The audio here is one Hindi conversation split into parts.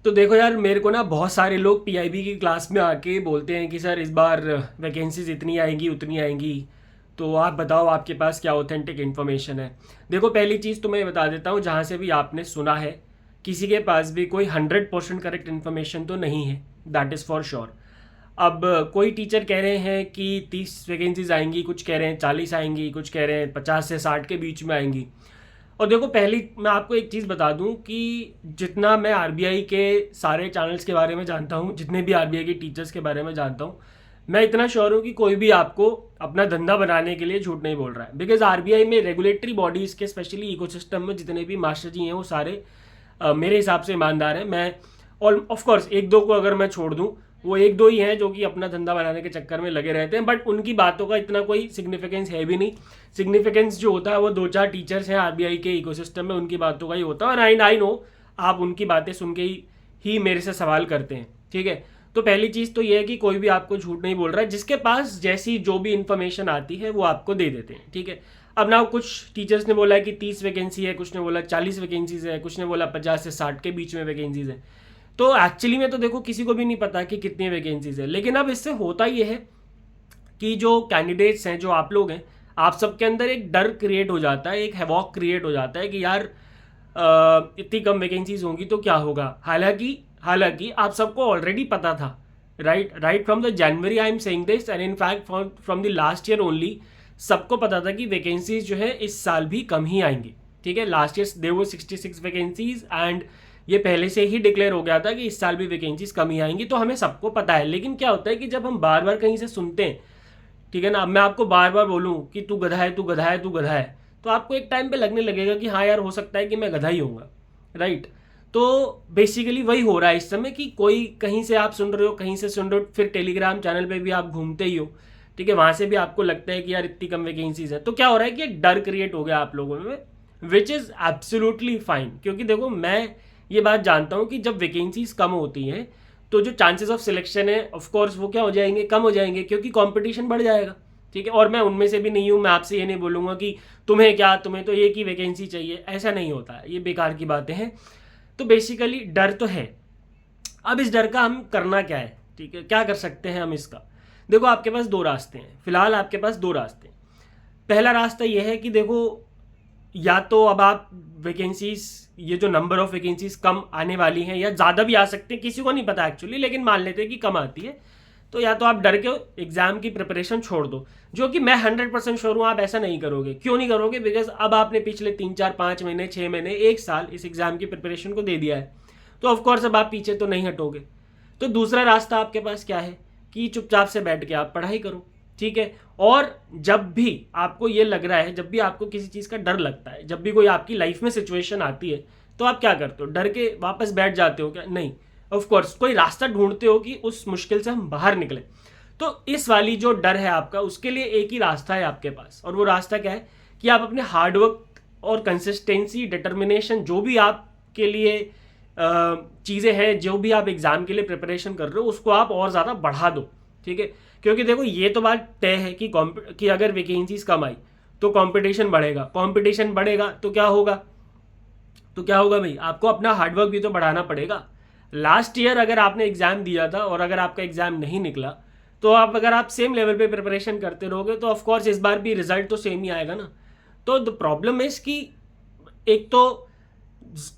तो देखो यार, मेरे को ना बहुत सारे लोग पीआईबी की क्लास में आके बोलते हैं कि सर इस बार वैकेंसीज इतनी आएंगी उतनी आएंगी, तो आप बताओ आपके पास क्या ऑथेंटिक इन्फॉर्मेशन है। देखो, पहली चीज़ तो मैं बता देता हूँ, जहाँ से भी आपने सुना है किसी के पास भी कोई 100% करेक्ट इन्फॉर्मेशन तो नहीं है, दैट इज़ फॉर श्योर। अब कोई टीचर कह रहे हैं कि 30 वैकेंसीज आएंगी, कुछ कह रहे हैं 40 आएंगी, कुछ कह रहे हैं 50 से 60 के बीच में आएंगी। और देखो, पहली मैं आपको एक चीज़ बता दूं कि जितना मैं आरबीआई के सारे चैनल्स के बारे में जानता हूं, जितने भी आरबीआई के टीचर्स के बारे में जानता हूं, मैं इतना श्योर हूं कि कोई भी आपको अपना धंधा बनाने के लिए झूठ नहीं बोल रहा है। बिकॉज आरबीआई में रेगुलेटरी बॉडीज़ के स्पेशली इकोसिस्टम में जितने भी मास्टर जी हैं वो सारे मेरे हिसाब से ईमानदार हैं। मैं और ऑफ कोर्स एक दो को अगर मैं छोड़ दूं, वो एक दो ही हैं जो कि अपना धंधा बनाने के चक्कर में लगे रहते हैं, बट उनकी बातों का इतना कोई सिग्निफिकेंस है भी नहीं। सिग्निफिकेंस जो होता है वो दो चार टीचर्स हैं आरबीआई के इकोसिस्टम में, उनकी बातों का ही होता है। और आई नो आप उनकी बातें सुन के ही मेरे से सवाल करते हैं, ठीक है। तो पहली चीज़ तो ये है कि कोई भी आपको झूठ नहीं बोल रहा है, जिसके पास जैसी जो भी इन्फॉर्मेशन आती है वो आपको दे देते हैं, ठीक है। अब ना कुछ टीचर्स ने बोला है कि 30 वैकेंसी है, कुछ ने बोला 40 वैकेंसीज है, कुछ ने बोला 50 से 60 के बीच में वैकेंसीज है। तो एक्चुअली में तो देखो किसी को भी नहीं पता कि कितनी वैकेंसीज है, लेकिन अब इससे होता ये है कि जो कैंडिडेट्स हैं, जो आप लोग हैं, आप सबके अंदर एक डर क्रिएट हो जाता है, एक हैवॉक क्रिएट हो जाता है कि यार इतनी कम वैकेंसीज होंगी तो क्या होगा। हालांकि हालांकि आप सबको ऑलरेडी पता था, right from the January I am saying this, and in fact from the last year only सबको पता था कि वैकेंसीज जो है इस साल भी कम ही आएंगी, ठीक है। Last year there were 66 vacancies and ये पहले से ही डिक्लेयर हो गया था कि इस साल भी वैकेंसीज कम ही आएंगी, तो हमें सबको पता है। लेकिन क्या होता है कि जब हम बार बार कहीं से सुनते हैं, ठीक है ना, अब मैं आपको बार बार बोलूँ कि तू गधा है, तू गधा है, तू गधा है, तो आपको एक टाइम पे लगने लगेगा कि हाँ यार, हो सकता है कि मैं गधा ही होऊंगा, राइट। तो बेसिकली वही हो रहा है इस समय कि कोई कहीं से आप सुन रहे हो, कहीं से सुन रहे हो, फिर टेलीग्राम चैनल पे भी आप घूमते ही हो, ठीक है, वहां से भी आपको लगता है कि यार इतनी कम वैकेंसीज है। तो क्या हो रहा है कि एक डर क्रिएट हो गया आप लोगों में, विच इज़ एब्सोल्युटली फाइन। क्योंकि देखो, मैं ये बात जानता हूँ कि जब वैकेंसीज कम होती हैं तो जो चांसेस ऑफ सिलेक्शन है ऑफ कोर्स वो क्या हो जाएंगे, कम हो जाएंगे, क्योंकि कंपटीशन बढ़ जाएगा, ठीक है। और मैं उनमें से भी नहीं हूँ, मैं आपसे ये नहीं बोलूँगा कि तुम्हें क्या, तुम्हें तो एक ही वैकेंसी चाहिए, ऐसा नहीं होता है, ये बेकार की बातें हैं। तो बेसिकली डर तो है। अब इस डर का हम करना क्या है, ठीक है, क्या कर सकते हैं हम इसका। देखो, आपके पास दो रास्ते हैं, फिलहाल आपके पास दो रास्ते हैं। पहला रास्ता यह है कि देखो, या तो अब आप वैकेंसीज, ये जो नंबर ऑफ वैकेंसीज कम आने वाली हैं या ज़्यादा भी आ सकते हैं, किसी को नहीं पता एक्चुअली, लेकिन मान लेते हैं कि कम आती है, तो या तो आप डर के एग्जाम की प्रिपरेशन छोड़ दो। जो कि मैं 100% श्योर हूँ आप ऐसा नहीं करोगे। क्यों नहीं करोगे? बिकॉज अब आपने पिछले 3 4 5 महीने 6 महीने 1 साल इस एग्जाम की प्रिपरेशन को दे दिया है, तो ऑफकोर्स अब आप पीछे तो नहीं हटोगे। तो दूसरा रास्ता आपके पास क्या है कि चुपचाप से बैठ के आप पढ़ाई करो, ठीक है। और जब भी आपको ये लग रहा है, जब भी आपको किसी चीज़ का डर लगता है, जब भी कोई आपकी लाइफ में सिचुएशन आती है, तो आप क्या करते हो? डर के वापस बैठ जाते हो क्या? नहीं, ऑफ कोर्स कोई रास्ता ढूंढते हो कि उस मुश्किल से हम बाहर निकले। तो इस वाली जो डर है आपका, उसके लिए एक ही रास्ता है आपके पास, और वो रास्ता क्या है कि आप अपने हार्डवर्क और कंसिस्टेंसी, डिटर्मिनेशन, जो भी आपके लिए चीज़ें हैं, जो भी आप एग्जाम के लिए प्रिपरेशन कर रहे हो, उसको आप और ज़्यादा बढ़ा दो, ठीक है। क्योंकि देखो, ये तो बात तय है कि अगर वैकेंसीज कम आई तो कंपटीशन बढ़ेगा, कंपटीशन बढ़ेगा तो क्या होगा? तो क्या होगा भाई, आपको अपना हार्डवर्क भी तो बढ़ाना पड़ेगा। लास्ट ईयर अगर आपने एग्जाम दिया था और अगर आपका एग्जाम नहीं निकला, तो आप अगर आप सेम लेवल पे प्रिपरेशन करते रहोगे तो ऑफकोर्स इस बार भी रिजल्ट तो सेम ही आएगा ना। तो द प्रॉब्लम इज कि एक तो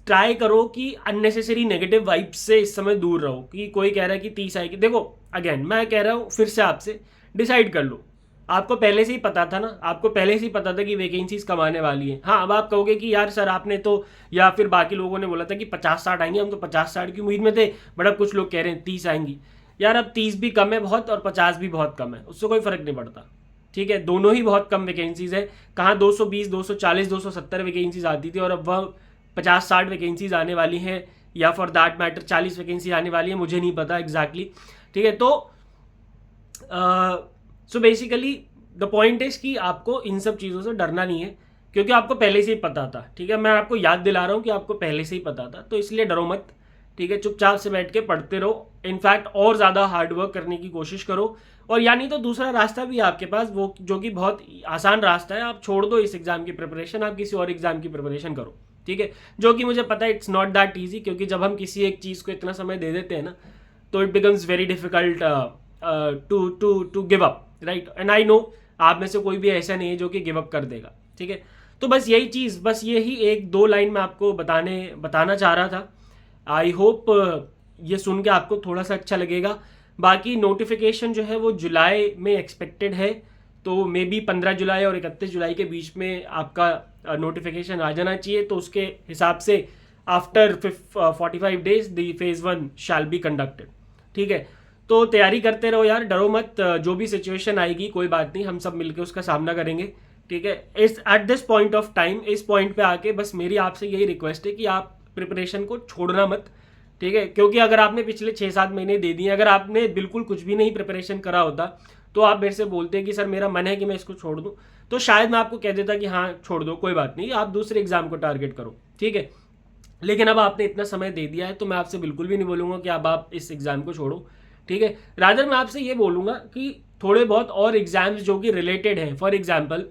ट्राई करो कि अननेसेसरी नेगेटिव वाइब्स से इस समय दूर रहो। कि कोई कह रहा है कि 30 आएगी, देखो अगेन मैं कह रहा हूँ फिर से आपसे, डिसाइड कर लो। आपको पहले से ही पता था ना, आपको पहले से ही पता था कि वैकेंसीज कम आने वाली है। हाँ, अब आप कहोगे कि यार सर आपने तो, या फिर बाकी लोगों ने बोला था कि 50 60 आएंगी, हम तो 50 60 की उम्मीद में थे, बट अब कुछ लोग कह रहे हैं 30 आएंगी। यार अब 30 भी कम है बहुत और 50 भी बहुत कम है, उससे कोई फर्क नहीं पड़ता, ठीक है। दोनों ही बहुत कम वैकेंसीज है। कहाँ 220 240 270 वैकेंसीज आती थी और अब वह 50 60 वैकेंसीज आने वाली हैं, या फॉर दैट मैटर 40 वैकेंसी आने वाली है, मुझे नहीं पता एग्जैक्टली, ठीक है। तो so basically the point is कि आपको इन सब चीज़ों से डरना नहीं है, क्योंकि आपको पहले से ही पता था, ठीक है। मैं आपको याद दिला रहा हूँ कि आपको पहले से ही पता था, तो इसलिए डरो मत, ठीक है। चुपचाप से बैठ के पढ़ते रहो, इनफैक्ट और ज़्यादा हार्डवर्क करने की कोशिश करो। और यानी तो दूसरा रास्ता भी है आपके पास, वो जो कि बहुत आसान रास्ता है, आप छोड़ दो इस एग्ज़ाम की प्रिपरेशन, आप किसी और एग्ज़ाम की प्रिपरेशन करो, ठीक है, जो कि मुझे पता है इट्स नॉट दैट ईजी, क्योंकि जब हम किसी एक चीज़ को इतना समय दे देते हैं ना तो it becomes very difficult to give up, right. And I know आप में से कोई भी ऐसा नहीं है जो कि गिव अप कर देगा, ठीक है। तो बस यही चीज़, बस यही एक दो लाइन मैं आपको बताना चाह रहा था। आई होप ये सुन के आपको थोड़ा सा अच्छा लगेगा। बाकी नोटिफिकेशन जो है वो जुलाई में एक्सपेक्टेड है, तो मे बी 15 जुलाई और 31 जुलाई के बीच में आपका नोटिफिकेशन आ जाना चाहिए। तो उसके हिसाब से after 45 days the phase 1 shall be conducted, ठीक है। तो तैयारी करते रहो यार, डरो मत, जो भी सिचुएशन आएगी कोई बात नहीं, हम सब मिलकर उसका सामना करेंगे, ठीक है। इस at this point of time, इस पॉइंट पे आके बस मेरी आपसे यही रिक्वेस्ट है कि आप प्रिपरेशन को छोड़ना मत, ठीक है। क्योंकि अगर आपने पिछले 6-7 महीने दे दिए, अगर आपने बिल्कुल कुछ भी नहीं प्रिपरेशन करा होता तो आप मेरे से बोलते हैं कि सर मेरा मन है कि मैं इसको छोड़ दूं, तो शायद मैं आपको कह देता कि हाँ छोड़ दो, कोई बात नहीं, आप दूसरे एग्जाम को टारगेट करो, ठीक है। लेकिन अब आपने इतना समय दे दिया है तो मैं आपसे बिल्कुल भी नहीं बोलूंगा कि अब आप इस एग्जाम को छोड़ो, ठीक है। रादर मैं आपसे ये बोलूंगा कि थोड़े बहुत और एग्जाम्स जो कि रिलेटेड हैं, फॉर एग्जाम्पल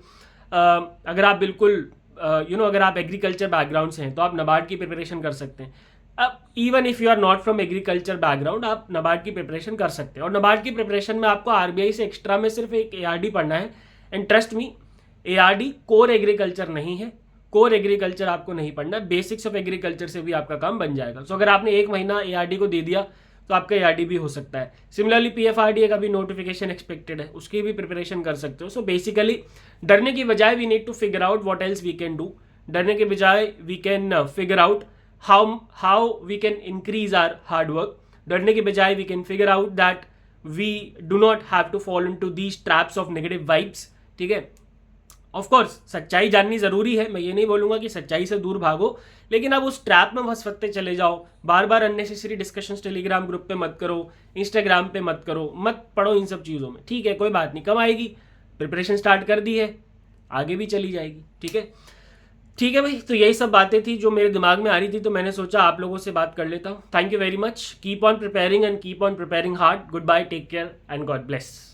अगर आप बिल्कुल अगर आप एग्रीकल्चर बैकग्राउंड से हैं तो आप नाबार्ड की प्रिपरेशन कर सकते हैं। अब even if you are not from agriculture background, आप नाबार्ड की प्रिपरेशन कर सकते हैं। और नाबार्ड की प्रिपरेशन में आपको आरबीआई से एक्स्ट्रा में सिर्फ एक एआरडी पढ़ना है। And trust me, ARD core agriculture नहीं है, कोर एग्रीकल्चर आपको नहीं पढ़ना, बेसिक्स ऑफ एग्रीकल्चर से भी आपका काम बन जाएगा। सो अगर आपने एक महीना एआरडी को दे दिया तो आपका एआरडी भी हो सकता है। सिमिलरली पीएफआरडीए का भी नोटिफिकेशन एक्सपेक्टेड है, उसकी भी प्रिपरेशन कर सकते हो। सो बेसिकली डरने की बजाय we need to figure out what else we can do. डरने के बजाय we can figure out how we can increase our hard work. डरने के बजाय we can figure out that we do not have to fall into these traps of negative vibes, ठीक है। ऑफ कोर्स सच्चाई जाननी जरूरी है, मैं ये नहीं बोलूंगा कि सच्चाई से दूर भागो, लेकिन अब उस ट्रैप में फंसते चले जाओ। बार बार अननेसेसरी डिस्कशंस टेलीग्राम ग्रुप पे मत करो, इंस्टाग्राम पे मत करो, मत पढ़ो इन सब चीज़ों में, ठीक है। कोई बात नहीं, कम आएगी, प्रिपरेशन स्टार्ट कर दी है, आगे भी चली जाएगी, ठीक है। ठीक है भाई, तो यही सब बातें थी जो मेरे दिमाग में आ रही थी, तो मैंने सोचा आप लोगों से बात कर लेता हूँ। Thank you very much, keep on preparing and keep on preparing hard. Good bye, take care and God bless.